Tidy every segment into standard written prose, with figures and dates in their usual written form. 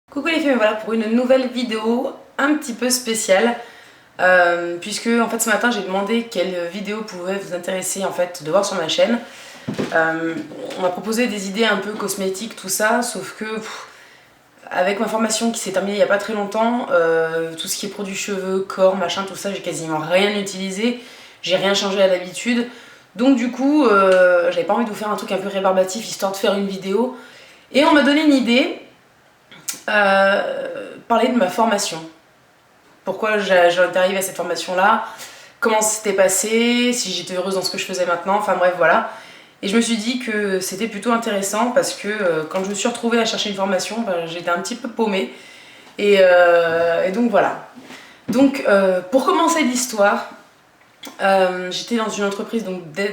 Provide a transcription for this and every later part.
Coucou les filles, voilà pour une nouvelle vidéo un petit peu spéciale puisque en fait ce matin j'ai demandé quelle vidéo pouvait vous intéresser en fait de voir sur ma chaîne. On m'a proposé des idées un peu cosmétiques tout ça, sauf que avec ma formation qui s'est terminée il n'y a pas très longtemps, tout ce qui est produits cheveux, corps, machin, tout ça, j'ai quasiment rien utilisé, j'ai rien changé à l'habitude. Donc du coup j'avais pas envie de vous faire un truc un peu rébarbatif histoire de faire une vidéo. Et on m'a donné une idée. Parler de ma formation. Pourquoi j'en étais arrivée à cette formation-là, comment c'était passé, si j'étais heureuse dans ce que je faisais maintenant, enfin bref, voilà. Et je me suis dit que c'était plutôt intéressant parce que quand je me suis retrouvée à chercher une formation, j'étais un petit peu paumée. Et donc voilà. Donc pour commencer l'histoire, j'étais dans une entreprise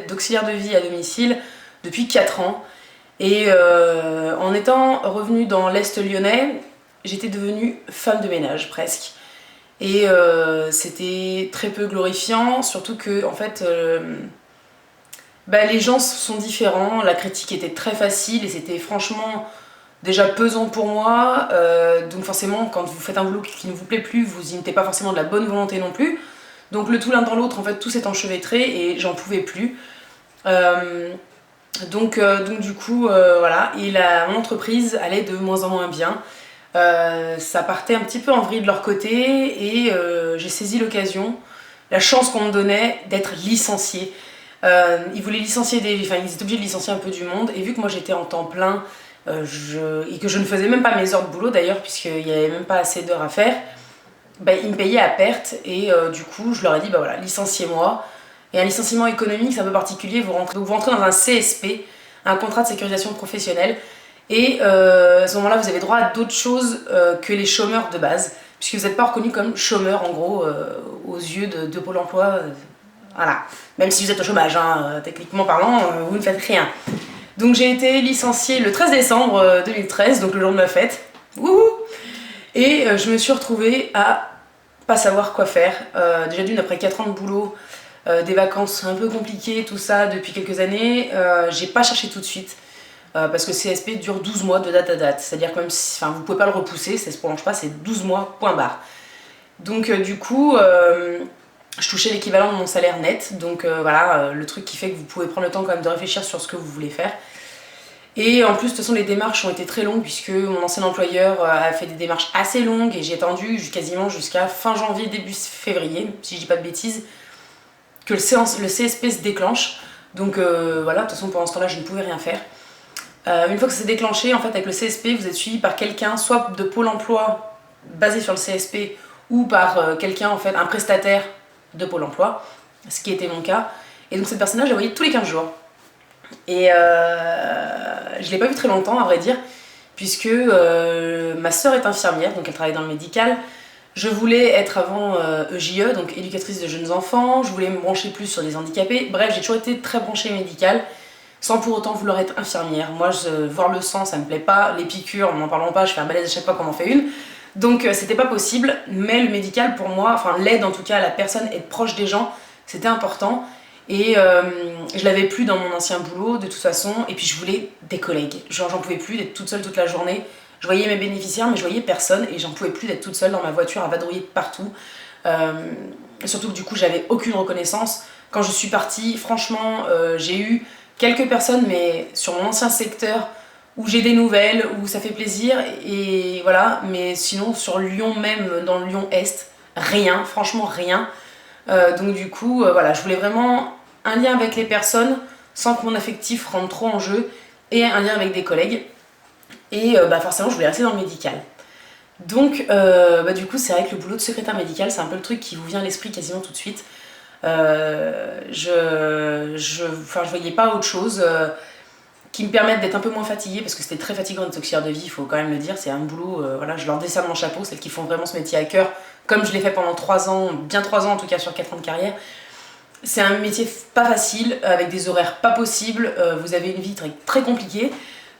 d'auxiliaire de vie à domicile depuis 4 ans. Et en étant revenue dans l'Est lyonnais, j'étais devenue femme de ménage presque. Et c'était très peu glorifiant, surtout que en fait, les gens sont différents, la critique était très facile et c'était franchement déjà pesant pour moi. Donc forcément, quand vous faites un boulot qui ne vous plaît plus, vous y mettez pas forcément de la bonne volonté non plus. Donc le tout l'un dans l'autre, en fait, tout s'est enchevêtré et j'en pouvais plus. Donc du coup, voilà, et mon entreprise allait de moins en moins bien. Ça partait un petit peu en vrille de leur côté et j'ai saisi l'occasion, la chance qu'on me donnait d'être licenciée. Ils voulaient licencier enfin ils étaient obligés de licencier un peu du monde et vu que moi j'étais en temps plein et que je ne faisais même pas mes heures de boulot d'ailleurs puisqu'il n'y avait même pas assez d'heures à faire, ils me payaient à perte et du coup je leur ai dit voilà, licenciez-moi. Et un licenciement économique c'est un peu particulier, vous rentrez dans un CSP, un contrat de sécurisation professionnelle. Et à ce moment-là, vous avez droit à d'autres choses que les chômeurs de base, puisque vous n'êtes pas reconnu comme chômeur en gros aux yeux de Pôle emploi. Voilà. Même si vous êtes au chômage, hein, techniquement parlant, vous ne faites rien. Donc j'ai été licenciée le 13 décembre 2013, donc le jour de ma fête. Wouhou! Et je me suis retrouvée à pas savoir quoi faire. Déjà d'une, après 4 ans de boulot, des vacances un peu compliquées, tout ça depuis quelques années, j'ai pas cherché tout de suite. Parce que CSP dure 12 mois de date à date, c'est-à-dire que même si vous ne pouvez pas le repousser, ça se prolonge pas, c'est 12 mois, point barre. Donc du coup, je touchais l'équivalent de mon salaire net, donc voilà, le truc qui fait que vous pouvez prendre le temps quand même de réfléchir sur ce que vous voulez faire. Et en plus, de toute façon, les démarches ont été très longues puisque mon ancien employeur a fait des démarches assez longues et j'ai attendu quasiment jusqu'à fin janvier, début février, si je dis pas de bêtises, que le CSP se déclenche. Donc voilà, de toute façon, pendant ce temps-là, je ne pouvais rien faire. Une fois que c'est déclenché, en fait, avec le CSP, vous êtes suivi par quelqu'un, soit de Pôle emploi basé sur le CSP, ou par quelqu'un, en fait, un prestataire de Pôle emploi, ce qui était mon cas. Et donc cette personne-là, je la voyais tous les 15 jours. Et je ne l'ai pas vue très longtemps, à vrai dire, puisque ma sœur est infirmière, donc elle travaille dans le médical. Je voulais être avant EJE, donc éducatrice de jeunes enfants, je voulais me brancher plus sur les handicapés. Bref, j'ai toujours été très branchée médicale, sans pour autant vouloir être infirmière. Moi, voir le sang, ça me plaît pas. Les piqûres, n'en parlons pas, je fais un malaise à chaque fois qu'on m'en fait une. Donc c'était pas possible, mais le médical pour moi, enfin l'aide en tout cas à la personne, être proche des gens, c'était important. Et je l'avais plus dans mon ancien boulot de toute façon, et puis je voulais des collègues. Genre j'en pouvais plus d'être toute seule toute la journée. Je voyais mes bénéficiaires, mais je voyais personne, et j'en pouvais plus d'être toute seule dans ma voiture à vadrouiller de partout. Surtout que du coup j'avais aucune reconnaissance. Quand je suis partie, franchement, j'ai eu quelques personnes, mais sur mon ancien secteur, où j'ai des nouvelles, où ça fait plaisir, et voilà, mais sinon sur Lyon même, dans le Lyon Est, rien, franchement rien. Donc du coup, voilà, je voulais vraiment un lien avec les personnes, sans que mon affectif rentre trop en jeu, et un lien avec des collègues, et forcément je voulais rester dans le médical. Donc du coup c'est vrai que le boulot de secrétaire médical, c'est un peu le truc qui vous vient à l'esprit quasiment tout de suite. Je voyais pas autre chose qui me permette d'être un peu moins fatiguée, parce que c'était très fatigant d'être auxiliaire de vie, il faut quand même le dire, c'est un boulot, voilà, je leur décerne mon chapeau, celles qui font vraiment ce métier à cœur, comme je l'ai fait pendant 3 ans, bien 3 ans en tout cas sur 4 ans de carrière. C'est un métier pas facile, avec des horaires pas possibles, vous avez une vie très, très compliquée,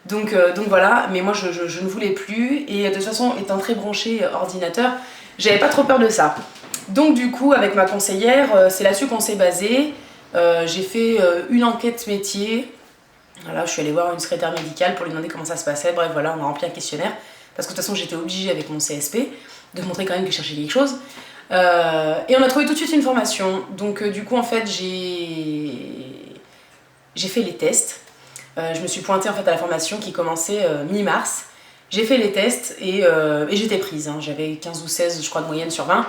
donc voilà, mais moi je ne voulais plus, et de toute façon étant très branchée ordinateur, j'avais pas trop peur de ça. Donc du coup avec ma conseillère, c'est là-dessus qu'on s'est basé. J'ai fait une enquête métier. Voilà, je suis allée voir une secrétaire médicale pour lui demander comment ça se passait. Bref voilà, on a rempli un questionnaire. parce que de toute façon j'étais obligée avec mon CSP de montrer quand même que je cherchais quelque chose. Et on a trouvé tout de suite une formation, donc du coup en fait j'ai fait les tests. Je me suis pointée en fait à la formation qui commençait mi-mars. J'ai fait les tests et j'étais prise, hein. J'avais 15 ou 16 je crois de moyenne sur 20.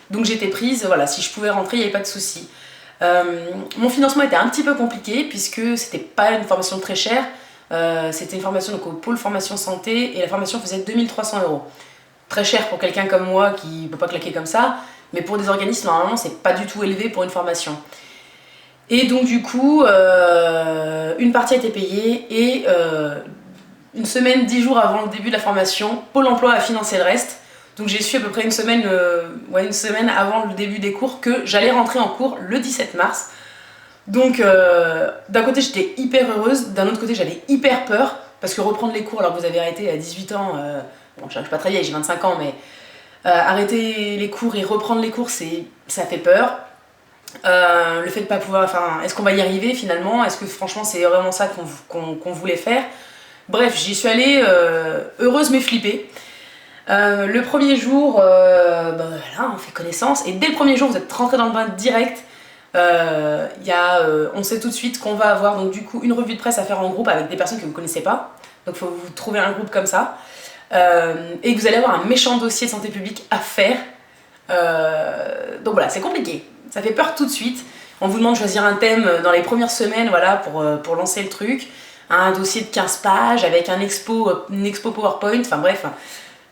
Donc j'étais prise, voilà, si je pouvais rentrer, il n'y avait pas de souci. Mon financement était un petit peu compliqué puisque c'était pas une formation très chère. C'était une formation donc, au pôle formation santé et la formation faisait 2300 €. Très cher pour quelqu'un comme moi qui ne peut pas claquer comme ça, mais pour des organismes, normalement, c'est pas du tout élevé pour une formation. Et donc du coup, une partie a été payée et une semaine, 10 jours avant le début de la formation, Pôle emploi a financé le reste. Donc j'ai su à peu près une semaine avant le début des cours que j'allais rentrer en cours le 17 mars. Donc d'un côté j'étais hyper heureuse, d'un autre côté j'avais hyper peur, parce que reprendre les cours alors que vous avez arrêté à 18 ans, bon je suis pas très vieille, j'ai 25 ans, mais arrêter les cours et reprendre les cours, ça fait peur. Le fait de pas pouvoir, enfin, est-ce qu'on va y arriver finalement? Est-ce que franchement c'est vraiment ça qu'on voulait faire? Bref, j'y suis allée heureuse mais flippée. Le premier jour, voilà, on fait connaissance et dès le premier jour vous êtes rentré dans le bain direct. On sait tout de suite qu'on va avoir donc du coup une revue de presse à faire en groupe avec des personnes que vous connaissez pas. Donc il faut vous trouver un groupe comme ça. Et que vous allez avoir un méchant dossier de santé publique à faire. Donc voilà, c'est compliqué. Ça fait peur tout de suite. On vous demande de choisir un thème dans les premières semaines, voilà, pour lancer le truc. Un dossier de 15 pages avec une expo PowerPoint, enfin bref.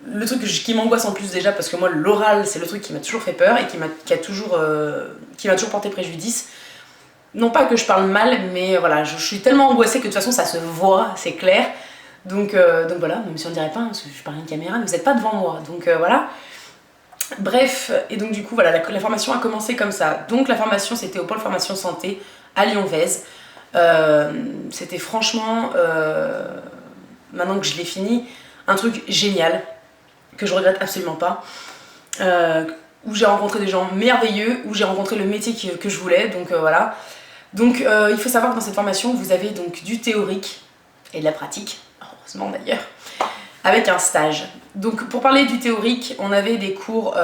Le truc qui m'angoisse en plus déjà, parce que moi l'oral c'est le truc qui m'a toujours fait peur et qui m'a toujours porté préjudice. Non pas que je parle mal, mais voilà, je suis tellement angoissée que de toute façon ça se voit, c'est clair. Donc voilà, même si on dirait pas, parce que je parle à une caméra, mais vous n'êtes pas devant moi, donc voilà. Bref, et donc du coup voilà, la formation a commencé comme ça. Donc la formation c'était au pôle formation santé à Lyon-Vèze. C'était franchement, maintenant que je l'ai fini, un truc génial, que je regrette absolument pas, où j'ai rencontré des gens merveilleux, où j'ai rencontré le métier que je voulais, donc voilà. Donc il faut savoir que dans cette formation, vous avez donc du théorique et de la pratique, heureusement d'ailleurs, avec un stage. Donc pour parler du théorique, on avait des cours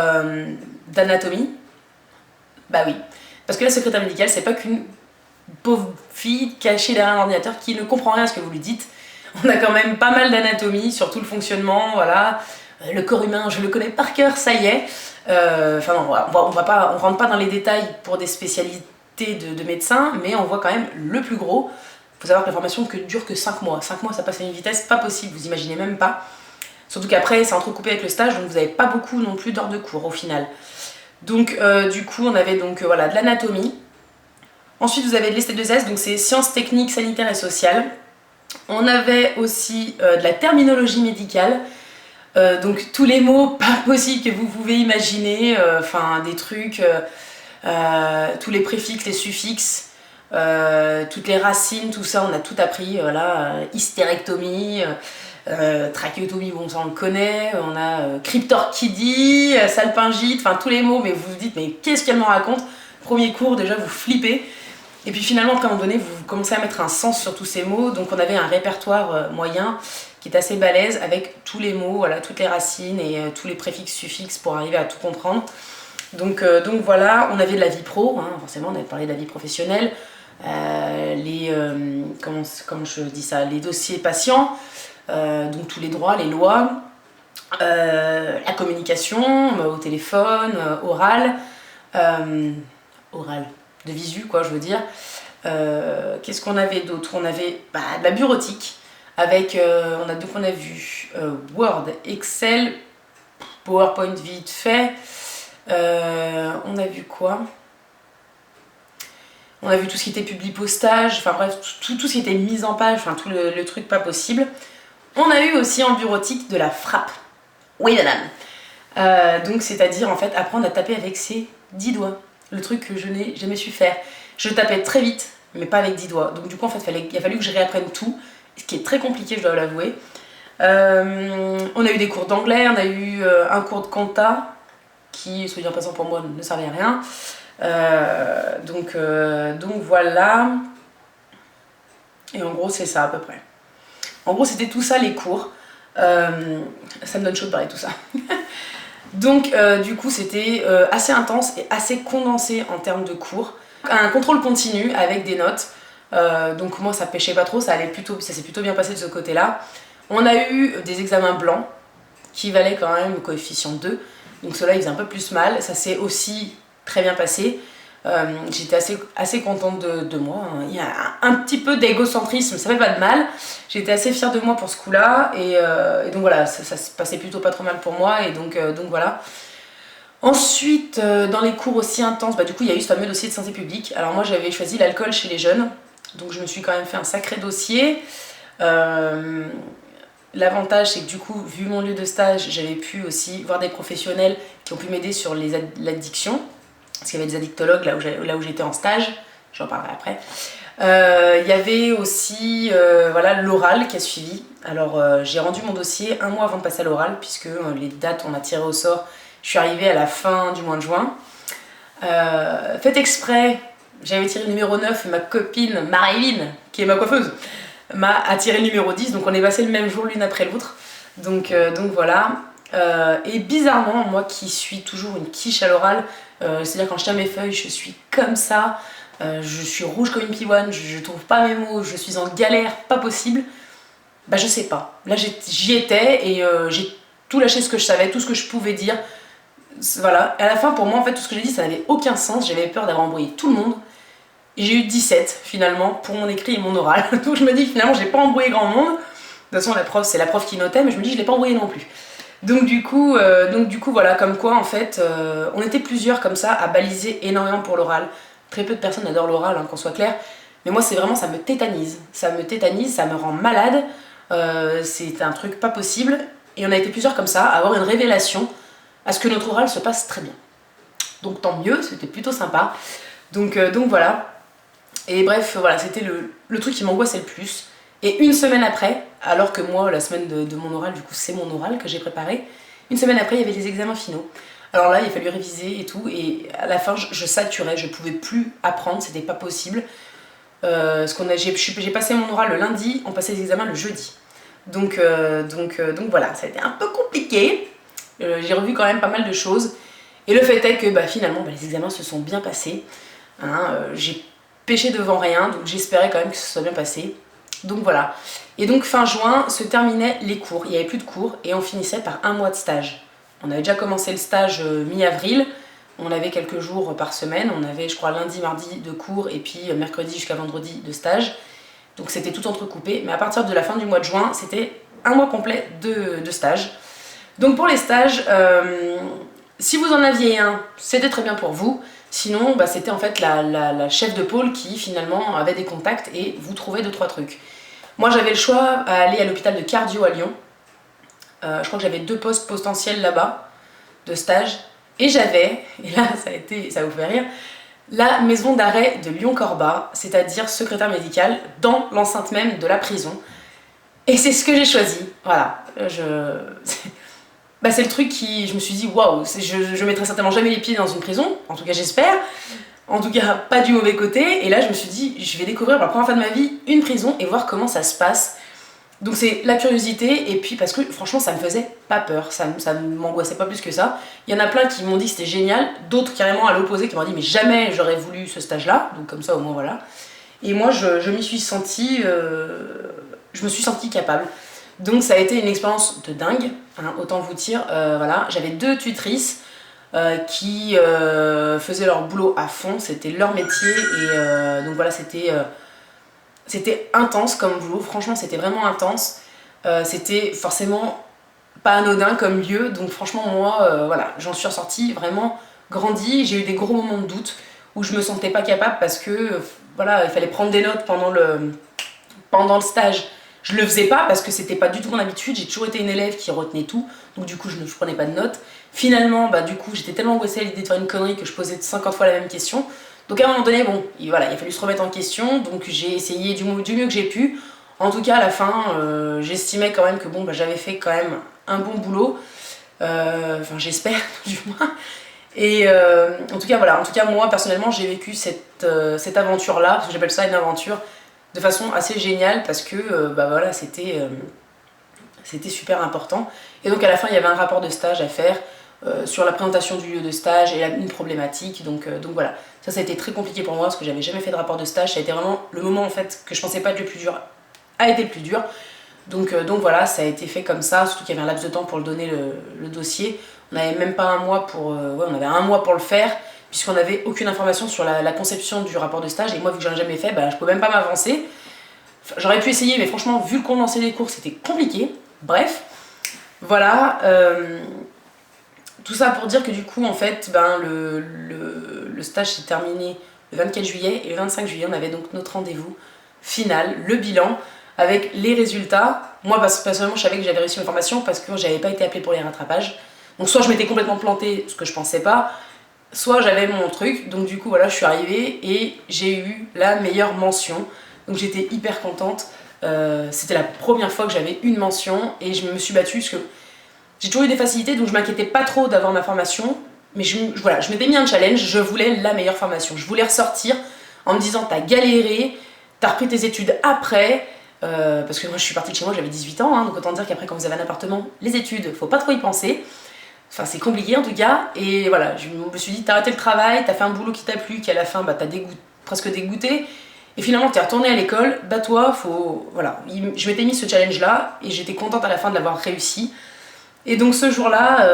d'anatomie. Bah oui, parce que la secrétaire médicale, c'est pas qu'une pauvre fille cachée derrière un ordinateur qui ne comprend rien à ce que vous lui dites. On a quand même pas mal d'anatomie sur tout le fonctionnement, voilà. Le corps humain, je le connais par cœur, ça y est. Enfin non, on rentre pas dans les détails pour des spécialités de médecins, mais on voit quand même le plus gros. Il faut savoir que la formation dure que 5 mois. 5 mois, ça passe à une vitesse pas possible, vous imaginez même pas. Surtout qu'après, c'est entrecoupé avec le stage, donc vous n'avez pas beaucoup non plus d'heures de cours au final. Donc du coup, on avait donc voilà, de l'anatomie. Ensuite, vous avez de l'ST2S, donc c'est sciences techniques, sanitaires et sociales. On avait aussi de la terminologie médicale. Donc tous les mots pas possibles que vous pouvez imaginer, enfin des trucs, tous les préfixes, les suffixes, toutes les racines, tout ça on a tout appris, voilà, hystérectomie, trachéotomie, bon ça on le connaît, on a cryptorchidie, salpingite, enfin tous les mots, mais vous vous dites mais qu'est-ce qu'elle me raconte? Premier cours déjà vous flippez. Et puis finalement, après, à un moment donné, vous commencez à mettre un sens sur tous ces mots. Donc on avait un répertoire moyen qui est assez balèze avec tous les mots, voilà, toutes les racines et tous les préfixes, suffixes pour arriver à tout comprendre. Donc voilà, on avait de la vie pro, hein, forcément, on avait parlé de la vie professionnelle, comment je dis ça, les dossiers patients, donc tous les droits, les lois, la communication au téléphone, oral, de visu quoi je veux dire. Qu'est-ce qu'on avait d'autre? On avait de la bureautique avec, on a vu Word, Excel, PowerPoint vite fait, on a vu quoi? On a vu tout ce qui était publipostage, enfin bref, tout ce qui était mise en page, enfin tout le truc pas possible. On a eu aussi en bureautique de la frappe. Oui madame. Donc c'est-à-dire en fait apprendre à taper avec ses 10 doigts. Le truc que je n'ai jamais su faire. Je tapais très vite, mais pas avec 10 doigts. Donc du coup, en fait, il a fallu que je réapprenne tout, ce qui est très compliqué, je dois l'avouer. On a eu des cours d'anglais, on a eu un cours de compta, qui, soit dit en passant pour moi, ne servait à rien. Donc voilà. Et en gros, c'est ça à peu près. En gros, c'était tout ça les cours. Ça me donne chaud de parler de tout ça. Donc du coup c'était assez intense et assez condensé en termes de cours. Un contrôle continu avec des notes. Donc moi ça pêchait pas trop, ça s'est plutôt bien passé de ce côté-là. On a eu des examens blancs qui valaient quand même le coefficient 2. Donc cela il faisait un peu plus mal. Ça s'est aussi très bien passé. J'étais assez contente de moi. Il y a un petit peu d'égocentrisme, ça fait pas de mal. J'étais assez fière de moi pour ce coup-là. Et donc voilà, ça se passait plutôt pas trop mal pour moi. Et donc voilà. Ensuite, dans les cours aussi intenses, du coup il y a eu ce fameux dossier de santé publique. Alors moi j'avais choisi l'alcool chez les jeunes. Donc je me suis quand même fait un sacré dossier. L'avantage c'est que du coup, vu mon lieu de stage, j'avais pu aussi voir des professionnels qui ont pu m'aider sur l'addiction. Parce qu'il y avait des addictologues là où j'étais en stage, j'en parlerai après. Il y avait aussi voilà, l'oral qui a suivi. Alors j'ai rendu mon dossier un mois avant de passer à l'oral, puisque les dates on m'a tiré au sort. Je suis arrivée à la fin du mois de juin. Fait exprès, j'avais tiré le numéro 9 et ma copine Marilyn, qui est ma coiffeuse, m'a attiré le numéro 10, donc on est passé le même jour l'une après l'autre. Donc voilà. Et bizarrement, moi qui suis toujours une quiche à l'oral, c'est-à-dire quand je tiens mes feuilles, je suis comme ça, je suis rouge comme une pivoine, je trouve pas mes mots, je suis en galère, pas possible. Je sais pas. Là j'y étais et j'ai tout lâché ce que je savais, tout ce que je pouvais dire. Voilà. Et à la fin, pour moi, en fait, tout ce que j'ai dit, ça n'avait aucun sens. J'avais peur d'avoir embrouillé tout le monde. Et j'ai eu 17 finalement pour mon écrit et mon oral. Donc je me dis que finalement, j'ai pas embrouillé grand monde. De toute façon, la prof, c'est la prof qui notait, mais je me dis, je l'ai pas embrouillé non plus. Donc du coup, voilà, comme quoi en fait, on était plusieurs comme ça à baliser énormément pour l'oral. Très peu de personnes adorent l'oral, qu'on soit clair. Mais moi, c'est vraiment, ça me tétanise. Ça me rend malade. C'est un truc pas possible. Et on a été plusieurs comme ça à avoir une révélation à ce que notre oral se passe très bien. Donc tant mieux, c'était plutôt sympa. Donc voilà. Et bref, voilà, c'était le truc qui m'angoissait le plus. Et une semaine après, alors que moi, la semaine de mon oral, du coup, c'est mon oral que j'ai préparé, une semaine après, il y avait les examens finaux. Alors là, il a fallu réviser et tout, et à la fin, je saturais, je pouvais plus apprendre, c'était pas possible. J'ai passé mon oral le lundi, on passait les examens le jeudi. Donc voilà, ça a été un peu compliqué. J'ai revu quand même pas mal de choses. Et le fait est que finalement, les examens se sont bien passés. J'ai pêché devant rien, donc j'espérais quand même que ce soit bien passé. Donc voilà. Et donc fin juin se terminaient les cours. Il n'y avait plus de cours et on finissait par un mois de stage. On avait déjà commencé le stage mi-avril. On avait quelques jours par semaine. On avait, je crois, lundi, mardi de cours et puis mercredi jusqu'à vendredi de stage. Donc c'était tout entrecoupé. Mais à partir de la fin du mois de juin, c'était un mois complet de stage. Donc pour les stages, si vous en aviez un, c'était très bien pour vous. Sinon, c'était en fait la chef de pôle qui finalement avait des contacts et vous trouvait 2-3 trucs. Moi j'avais le choix à aller à l'hôpital de cardio à Lyon. Je crois que j'avais 2 postes potentiels là-bas de stage. Et j'avais, et là ça vous fait rire, la maison d'arrêt de Lyon-Corba, c'est-à-dire secrétaire médicale dans l'enceinte même de la prison. Et c'est ce que j'ai choisi. Voilà. C'est le truc qui, je me suis dit, waouh, je mettrai certainement jamais les pieds dans une prison, en tout cas j'espère, en tout cas pas du mauvais côté, et là je me suis dit, je vais découvrir pour la première fois de ma vie une prison et voir comment ça se passe. Donc c'est la curiosité, et puis parce que franchement ça me faisait pas peur, ça m'angoissait pas plus que ça. Il y en a plein qui m'ont dit que c'était génial, d'autres carrément à l'opposé qui m'ont dit mais jamais j'aurais voulu ce stage-là, donc comme ça au moins voilà. Et moi je me suis sentie capable. Donc ça a été une expérience de dingue, autant vous dire. Voilà. J'avais 2 tutrices qui faisaient leur boulot à fond, c'était leur métier et donc voilà, c'était intense comme boulot, franchement c'était vraiment intense. C'était forcément pas anodin comme lieu, donc franchement moi voilà, j'en suis ressortie vraiment grandie. J'ai eu des gros moments de doute où je me sentais pas capable parce que voilà, il fallait prendre des notes pendant le stage. Je le faisais pas parce que c'était pas du tout mon habitude, j'ai toujours été une élève qui retenait tout, donc du coup je prenais pas de notes. Finalement, du coup j'étais tellement angoissée à l'idée de faire une connerie que je posais 50 fois la même question. Donc à un moment donné, bon, il a fallu se remettre en question, donc j'ai essayé du mieux que j'ai pu. En tout cas à la fin, j'estimais quand même que bon, j'avais fait quand même un bon boulot, enfin j'espère du moins. Et en tout cas voilà, moi personnellement j'ai vécu cette aventure-là, parce que j'appelle ça une aventure, de façon assez géniale parce que voilà, c'était C'était super important. Et donc à la fin, il y avait un rapport de stage à faire sur la présentation du lieu de stage et une problématique. Donc voilà, ça a été très compliqué pour moi parce que j'avais jamais fait de rapport de stage. Ça a été vraiment le moment en fait que je pensais pas être le plus dur, a été le plus dur. Donc voilà, ça a été fait comme ça, surtout qu'il y avait un laps de temps pour le donner le dossier. On n'avait même pas un mois pour... ouais, on avait un mois pour le faire, puisqu'on n'avait aucune information sur la conception du rapport de stage. Et moi, vu que j'en ai jamais fait, bah, je peux même pas m'avancer. Enfin, j'aurais pu essayer, mais franchement, vu le condensé des cours, c'était compliqué. Bref, voilà. Tout ça pour dire que du coup, en fait, ben, le stage s'est terminé le 24 juillet. Et le 25 juillet, on avait donc notre rendez-vous final, le bilan, avec les résultats. Moi, personnellement, je savais que j'avais réussi mes formations parce que j'avais pas été appelée pour les rattrapages. Donc soit je m'étais complètement plantée, ce que je pensais pas, soit j'avais mon truc. Donc du coup, voilà, je suis arrivée et j'ai eu la meilleure mention. Donc j'étais hyper contente. C'était la première fois que j'avais une mention et je me suis battue parce que j'ai toujours eu des facilités, donc je m'inquiétais pas trop d'avoir ma formation. Mais voilà, je m'étais mis un challenge, je voulais la meilleure formation. Je voulais ressortir en me disant t'as galéré, t'as repris tes études après. Parce que moi je suis partie de chez moi, j'avais 18 ans, hein, donc autant dire qu'après quand vous avez un appartement, les études, faut pas trop y penser. Enfin c'est compliqué en tout cas, et voilà, je me suis dit t'as arrêté le travail, t'as fait un boulot qui t'a plu, qui à la fin bah, t'as presque dégoûté, et finalement t'es retourné à l'école, bah toi faut... Voilà, je m'étais mis ce challenge là, et j'étais contente à la fin de l'avoir réussi. Et donc ce jour-là,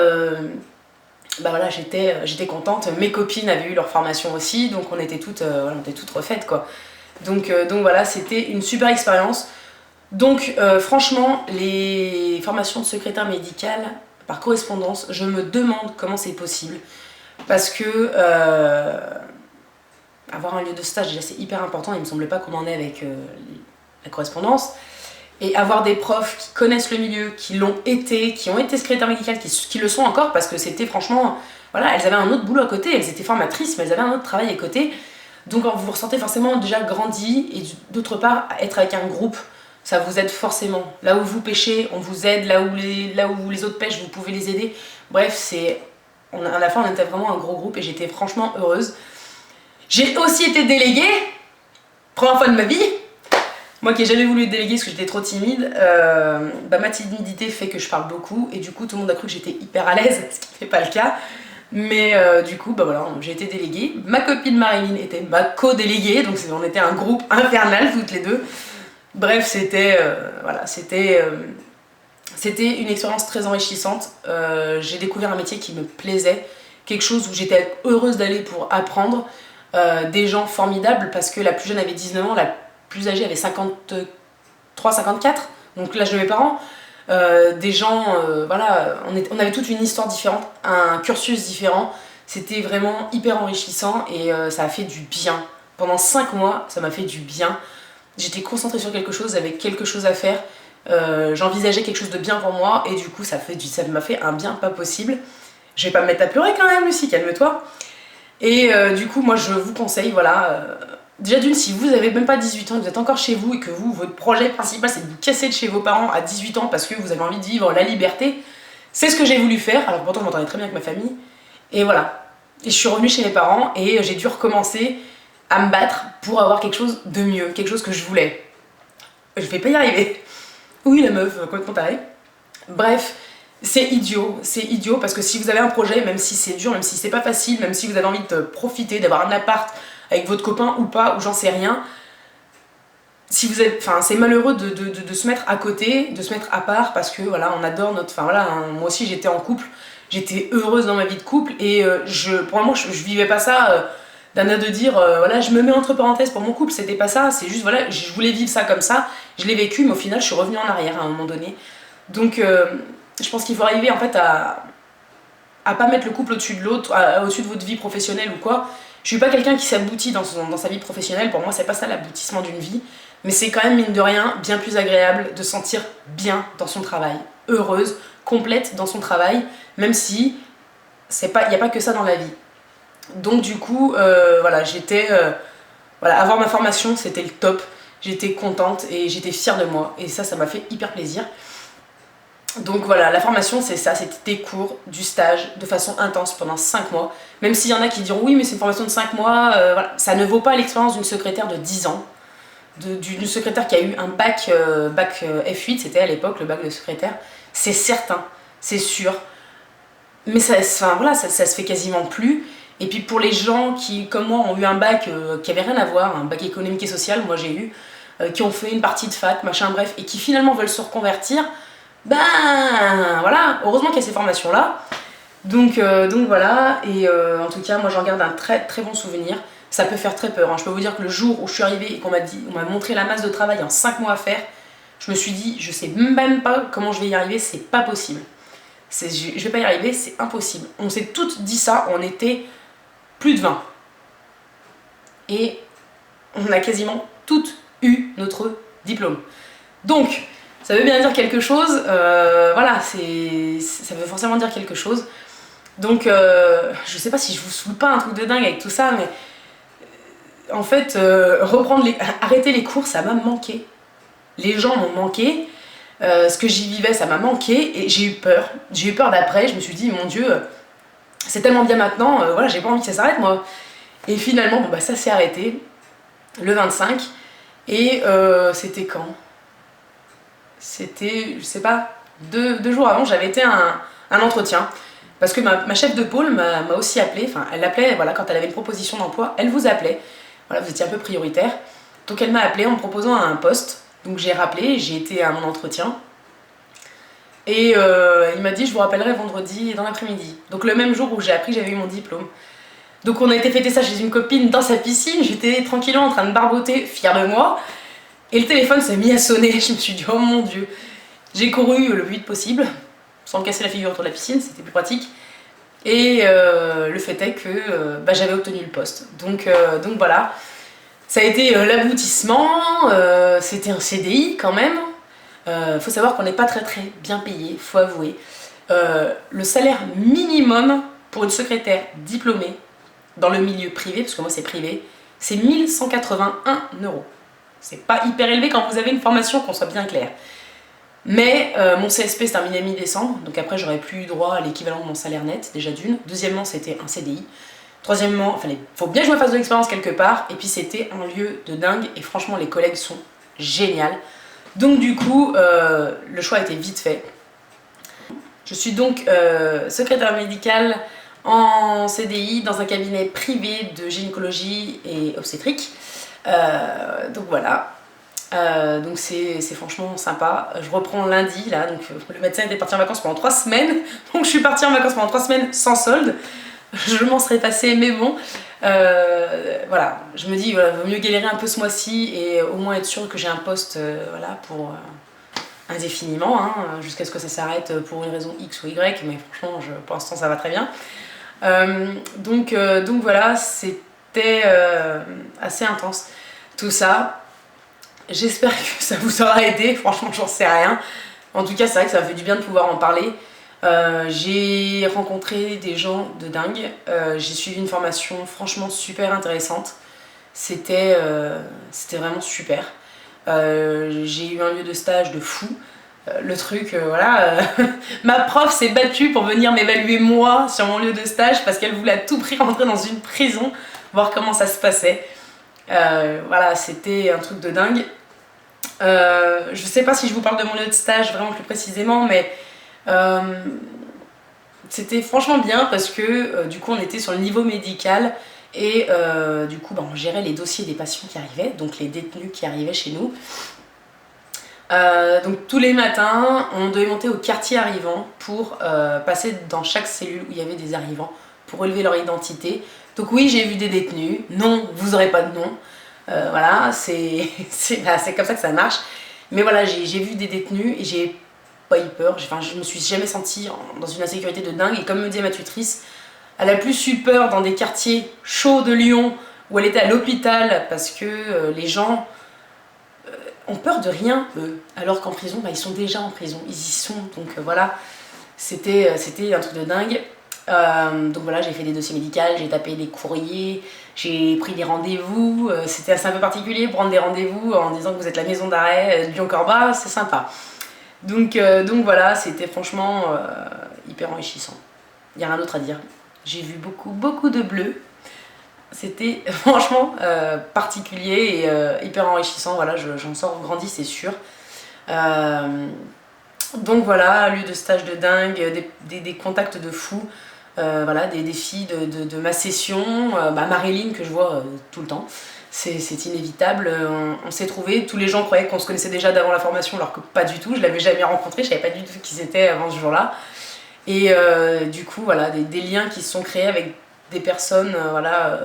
bah voilà, j'étais contente, mes copines avaient eu leur formation aussi, donc on était toutes refaites quoi. Donc voilà, c'était une super expérience. Donc franchement, les formations de secrétaire médicale par correspondance, je me demande comment c'est possible. Parce que avoir un lieu de stage, déjà c'est hyper important, il me semblait pas qu'on en ait avec la correspondance. Et avoir des profs qui connaissent le milieu, qui l'ont été, qui ont été secrétaires médicales, qui le sont encore, parce que c'était franchement... Voilà, elles avaient un autre boulot à côté, elles étaient formatrices, mais elles avaient un autre travail à côté. Donc vous vous ressentez forcément déjà grandi, et d'autre part, être avec un groupe, ça vous aide forcément. Là où vous pêchez, on vous aide, là où les autres pêchent, vous pouvez les aider. Bref, à la fin, on était vraiment un gros groupe et j'étais franchement heureuse. J'ai aussi été déléguée, première fois de ma vie. Moi qui n'ai jamais voulu être déléguée parce que j'étais trop timide, bah, ma timidité fait que je parle beaucoup et du coup tout le monde a cru que j'étais hyper à l'aise, ce qui n'est pas le cas. Mais du coup, bah voilà, j'ai été déléguée. Ma copine Marilyn était ma co-déléguée, donc on était un groupe infernal toutes les deux. Bref, c'était une expérience très enrichissante. J'ai découvert un métier qui me plaisait, quelque chose où j'étais heureuse d'aller pour apprendre. Des gens formidables parce que la plus jeune avait 19 ans, la plus âgée avait 53, 54, donc l'âge de mes parents. Des gens, voilà, on avait toute une histoire différente, un cursus différent. C'était vraiment hyper enrichissant et ça a fait du bien. Pendant 5 mois, ça m'a fait du bien. J'étais concentrée sur quelque chose, avec quelque chose à faire. J'envisageais quelque chose de bien pour moi et du coup ça m'a fait un bien pas possible. Je vais pas me mettre à pleurer quand même, Lucie, calme-toi. Et du coup, moi je vous conseille, voilà, déjà d'une, si vous avez même pas 18 ans, que vous êtes encore chez vous et que votre projet principal c'est de vous casser de chez vos parents à 18 ans parce que vous avez envie de vivre la liberté, c'est ce que j'ai voulu faire. Alors pourtant je m'entendais très bien avec ma famille. Et voilà. Et je suis revenue chez mes parents et j'ai dû recommencer à me battre pour avoir quelque chose de mieux, quelque chose que je voulais. Je vais pas y arriver. Oui, la meuf, complètement tarée. Bref. C'est idiot parce que si vous avez un projet, même si c'est dur, même si c'est pas facile, même si vous avez envie de profiter, d'avoir un appart avec votre copain ou pas, ou j'en sais rien, si vous êtes, enfin, c'est malheureux de se mettre à côté, de se mettre à part parce que voilà, on adore notre, enfin voilà, hein, moi aussi j'étais en couple, j'étais heureuse dans ma vie de couple et pour moi je vivais pas ça de dire voilà, je me mets entre parenthèses pour mon couple, c'était pas ça, c'est juste voilà, je voulais vivre ça comme ça, je l'ai vécu, mais au final je suis revenue en arrière à un moment donné. Donc je pense qu'il faut arriver en fait à pas mettre le couple au-dessus de l'autre, au-dessus de votre vie professionnelle ou quoi. Je suis pas quelqu'un qui s'aboutit dans sa vie professionnelle, pour moi c'est pas ça l'aboutissement d'une vie, mais c'est quand même mine de rien bien plus agréable de se sentir bien dans son travail, heureuse, complète dans son travail, même si il n'y a pas que ça dans la vie. Donc du coup, voilà, voilà, avoir ma formation c'était le top, j'étais contente et j'étais fière de moi et ça m'a fait hyper plaisir. Donc voilà, la formation c'est ça, c'était des cours, du stage, de façon intense pendant 5 mois. Même s'il y en a qui diront oui mais c'est une formation de 5 mois, voilà. Ça ne vaut pas l'expérience d'une secrétaire de 10 ans. d'une secrétaire qui a eu un bac F8, c'était à l'époque le bac de secrétaire, c'est certain, c'est sûr. Mais ça se fait quasiment plus. Et puis pour les gens qui, comme moi, ont eu un bac qui avait rien à voir, un bac économique et social, moi j'ai eu, qui ont fait une partie de fac, machin, bref, et qui finalement veulent se reconvertir, ben voilà, heureusement qu'il y a ces formations-là. Donc voilà, et en tout cas, moi j'en garde un très très bon souvenir. Ça peut faire très peur, hein. Je peux vous dire que le jour où je suis arrivée et on m'a montré la masse de travail en 5 mois à faire, je me suis dit, je sais même pas comment je vais y arriver, c'est pas possible. Je vais pas y arriver, c'est impossible. On s'est toutes dit ça, on était plus de 20. Et on a quasiment toutes eu notre diplôme. Donc, ça veut bien dire quelque chose, voilà, ça veut forcément dire quelque chose. Donc, je sais pas si je vous saoule pas un truc de dingue avec tout ça, mais en fait, arrêter les cours, ça m'a manqué. Les gens m'ont manqué, ce que j'y vivais, ça m'a manqué, et j'ai eu peur. J'ai eu peur d'après, je me suis dit, mon Dieu, c'est tellement bien maintenant, voilà, j'ai pas envie que ça s'arrête, moi. Et finalement, bon, bah, ça s'est arrêté, le 25, et c'était quand? C'était, je sais pas, deux jours avant, j'avais été à un entretien. Parce que ma chef de pôle m'a aussi appelé, enfin elle l'appelait, voilà, quand elle avait une proposition d'emploi, elle vous appelait, voilà, vous étiez un peu prioritaire. Donc elle m'a appelé en me proposant un poste, donc j'ai rappelé, j'ai été à mon entretien. Et il m'a dit je vous rappellerai vendredi dans l'après-midi. Donc le même jour où j'ai appris que j'avais eu mon diplôme. Donc on a été fêter ça chez une copine dans sa piscine, j'étais tranquillement en train de barboter, fière de moi. Et le téléphone s'est mis à sonner, je me suis dit oh mon Dieu. J'ai couru le plus vite possible, sans me casser la figure autour de la piscine, c'était plus pratique. Et le fait est que j'avais obtenu le poste. Donc voilà, ça a été l'aboutissement, c'était un CDI quand même. Faut savoir qu'on n'est pas très très bien payé, faut avouer. Le salaire minimum pour une secrétaire diplômée dans le milieu privé, parce que moi c'est privé, c'est 1181 €. C'est pas hyper élevé quand vous avez une formation, qu'on soit bien clair. Mais mon CSP se terminait mi-décembre, donc après j'aurais plus eu droit à l'équivalent de mon salaire net, déjà d'une. Deuxièmement, c'était un CDI. Troisièmement, enfin, il faut bien que je me fasse de l'expérience quelque part. Et puis c'était un lieu de dingue, et franchement les collègues sont géniales. Donc du coup, le choix a été vite fait. Je suis donc secrétaire médicale en CDI dans un cabinet privé de gynécologie et obstétrique. Donc voilà. Donc c'est franchement sympa. Je reprends lundi là, donc le médecin était parti en vacances pendant 3 semaines, donc je suis partie en vacances pendant 3 semaines sans solde. Je m'en serais passée, mais bon, voilà, je me dis voilà, vaut mieux galérer un peu ce mois-ci et au moins être sûr que j'ai un poste voilà, pour indéfiniment, hein, jusqu'à ce que ça s'arrête pour une raison X ou Y, mais franchement pour l'instant ça va très bien. Donc voilà, c'était assez intense tout ça. J'espère que ça vous aura aidé, franchement j'en sais rien. En tout cas c'est vrai que ça m'a fait du bien de pouvoir en parler. J'ai rencontré des gens de dingue, j'ai suivi une formation franchement super intéressante. C'était vraiment super. J'ai eu un lieu de stage de fou. Le truc, voilà, ma prof s'est battue pour venir m'évaluer moi sur mon lieu de stage parce qu'elle voulait à tout prix rentrer dans une prison, voir comment ça se passait. Voilà, c'était un truc de dingue. Je sais pas si je vous parle de mon lieu de stage vraiment plus précisément, mais c'était franchement bien parce que du coup on était sur le niveau médical et du coup on gérait les dossiers des patients qui arrivaient, donc les détenus qui arrivaient chez nous. Donc tous les matins on devait monter au quartier arrivant pour passer dans chaque cellule où il y avait des arrivants pour relever leur identité. Donc oui, j'ai vu des détenus, non, vous n'aurez pas de nom. Voilà, c'est comme ça que ça marche. Mais voilà, j'ai vu des détenus et j'ai pas eu peur. Enfin, je me suis jamais sentie dans une insécurité de dingue. Et comme me dit ma tutrice, elle a plus eu peur dans des quartiers chauds de Lyon où elle était à l'hôpital parce que les gens ont peur de rien, eux. Alors qu'en prison, ils sont déjà en prison. Ils y sont. Donc voilà, c'était un truc de dingue. Donc voilà, j'ai fait des dossiers médicaux, j'ai tapé des courriers, j'ai pris des rendez-vous. C'était assez un peu particulier, prendre des rendez-vous en disant que vous êtes la maison d'arrêt de Lyon-Corba, c'est sympa. Donc voilà, c'était franchement hyper enrichissant. Il n'y a rien d'autre à dire. J'ai vu beaucoup de bleus. c'était franchement particulier et hyper enrichissant. Voilà, j'en sors grandi, c'est sûr. Donc voilà, lieu de stage de dingue, des contacts de fou. Voilà, des filles de ma session, Marilyn que je vois tout le temps, c'est inévitable. On s'est trouvés, tous les gens croyaient qu'on se connaissait déjà d'avant la formation alors que pas du tout, je l'avais jamais rencontré, je savais pas du tout qui c'était avant ce jour-là. Et du coup voilà, des liens qui se sont créés avec des personnes, voilà,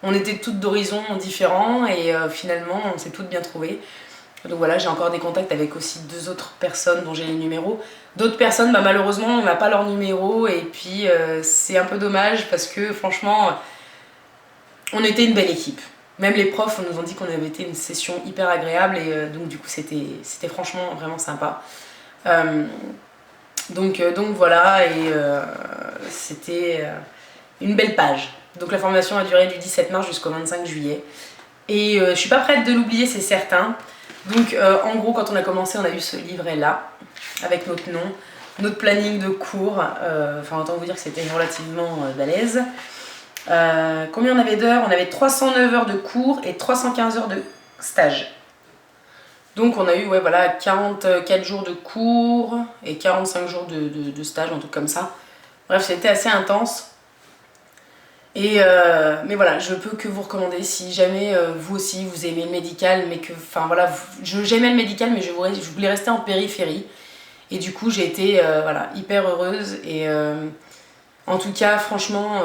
on était toutes d'horizons différents et finalement on s'est toutes bien trouvées. Donc voilà, j'ai encore des contacts avec aussi 2 autres personnes dont j'ai les numéros. D'autres personnes, malheureusement, on n'a pas leur numéro et puis c'est un peu dommage parce que franchement, on était une belle équipe. Même les profs nous ont dit qu'on avait été une session hyper agréable et donc du coup c'était franchement vraiment sympa. Donc voilà, et c'était une belle page. Donc la formation a duré du 17 mars jusqu'au 25 juillet. Et je suis pas prête de l'oublier, c'est certain. Donc en gros, quand on a commencé, on a eu ce livret là, avec notre nom, notre planning de cours. Enfin, autant vous dire que c'était relativement balèze. Combien on avait d'heures? On avait 309 heures de cours et 315 heures de stage. Donc on a eu ouais, voilà, 44 jours de cours et 45 jours de stage, un truc comme ça. Bref, c'était assez intense. Et mais voilà, je peux que vous recommander si jamais vous aussi vous aimez le médical, mais que, enfin voilà, j'aimais le médical, mais je voulais rester en périphérie. Et du coup, j'ai été voilà, hyper heureuse et en tout cas, franchement,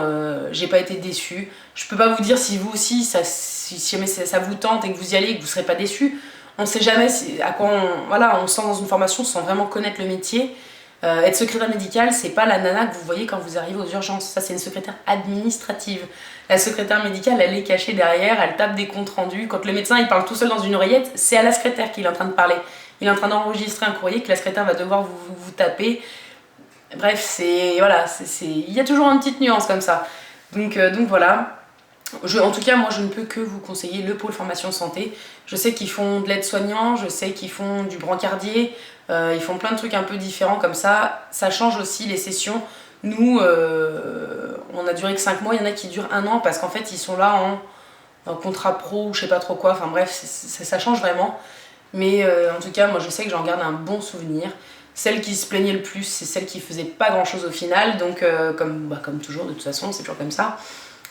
j'ai pas été déçue. Je peux pas vous dire si vous aussi, si jamais ça vous tente et que vous y allez et que vous serez pas déçus. On sait jamais à quoi voilà, on se sent dans une formation sans vraiment connaître le métier. Être secrétaire médicale, c'est pas la nana que vous voyez quand vous arrivez aux urgences. Ça, c'est une secrétaire administrative. La secrétaire médicale, elle est cachée derrière, elle tape des comptes rendus. Quand le médecin il parle tout seul dans une oreillette, c'est à la secrétaire qu'il est en train de parler. Il est en train d'enregistrer un courrier que la secrétaire va devoir vous taper. Bref, voilà, il y a toujours une petite nuance comme ça. Donc voilà. En tout cas, moi, je ne peux que vous conseiller le pôle formation santé. Je sais qu'ils font de l'aide-soignant, je sais qu'ils font du brancardier, ils font plein de trucs un peu différents comme ça. Ça change aussi les sessions. Nous, on a duré que 5 mois, il y en a qui durent 1 an parce qu'en fait, ils sont là en contrat pro ou je sais pas trop quoi. Enfin bref, ça change vraiment. Mais en tout cas, moi, je sais que j'en garde un bon souvenir. Celle qui se plaignait le plus, c'est celle qui faisait pas grand chose au final. Donc, comme toujours, de toute façon, c'est toujours comme ça.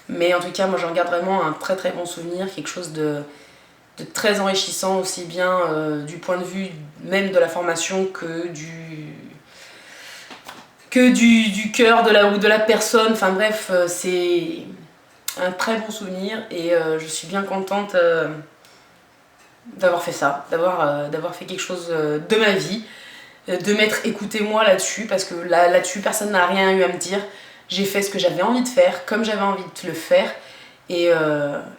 Mais en tout cas, moi j'en garde vraiment un très très bon souvenir, quelque chose de très enrichissant, aussi bien du point de vue même de la formation que du cœur de la personne. Enfin bref, c'est un très bon souvenir et je suis bien contente d'avoir fait ça, d'avoir fait quelque chose de ma vie, de m'être écoutée moi là-dessus, parce que là-dessus personne n'a rien eu à me dire. J'ai fait ce que j'avais envie de faire, comme j'avais envie de le faire, et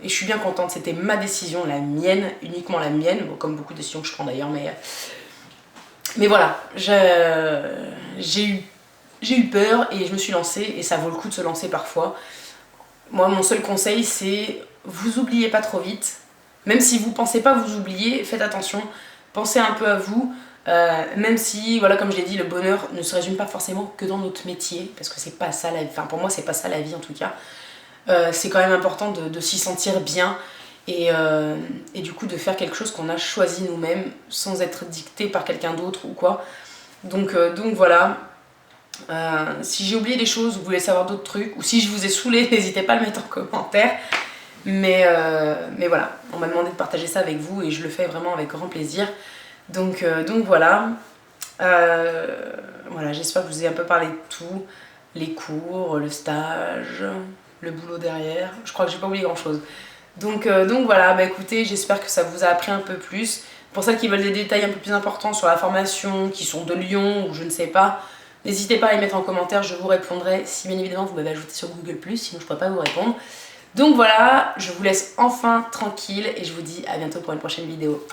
je suis bien contente, c'était ma décision, la mienne, uniquement la mienne, bon, comme beaucoup de décisions que je prends d'ailleurs, mais voilà, j'ai eu peur et je me suis lancée, et ça vaut le coup de se lancer parfois. Moi, mon seul conseil, c'est vous oubliez pas trop vite, même si vous pensez pas vous oublier, faites attention, pensez un peu à vous. Même si, voilà, comme je l'ai dit, le bonheur ne se résume pas forcément que dans notre métier, parce que c'est pas ça la vie, enfin pour moi c'est pas ça la vie en tout cas. C'est quand même important de s'y sentir bien et du coup de faire quelque chose qu'on a choisi nous-mêmes sans être dicté par quelqu'un d'autre ou quoi. Donc voilà. Si j'ai oublié des choses, vous voulez savoir d'autres trucs, ou si je vous ai saoulé, n'hésitez pas à le mettre en commentaire. Mais voilà, on m'a demandé de partager ça avec vous et je le fais vraiment avec grand plaisir. Donc voilà, voilà, j'espère que je vous ai un peu parlé de tout, les cours, le stage, le boulot derrière, je crois que j'ai pas oublié grand chose. Donc voilà, écoutez, j'espère que ça vous a appris un peu plus. Pour celles qui veulent des détails un peu plus importants sur la formation, qui sont de Lyon ou je ne sais pas, n'hésitez pas à les mettre en commentaire, je vous répondrai si bien évidemment vous m'avez ajouté sur Google+, sinon je pourrais pas vous répondre. Donc voilà, je vous laisse enfin tranquille et je vous dis à bientôt pour une prochaine vidéo.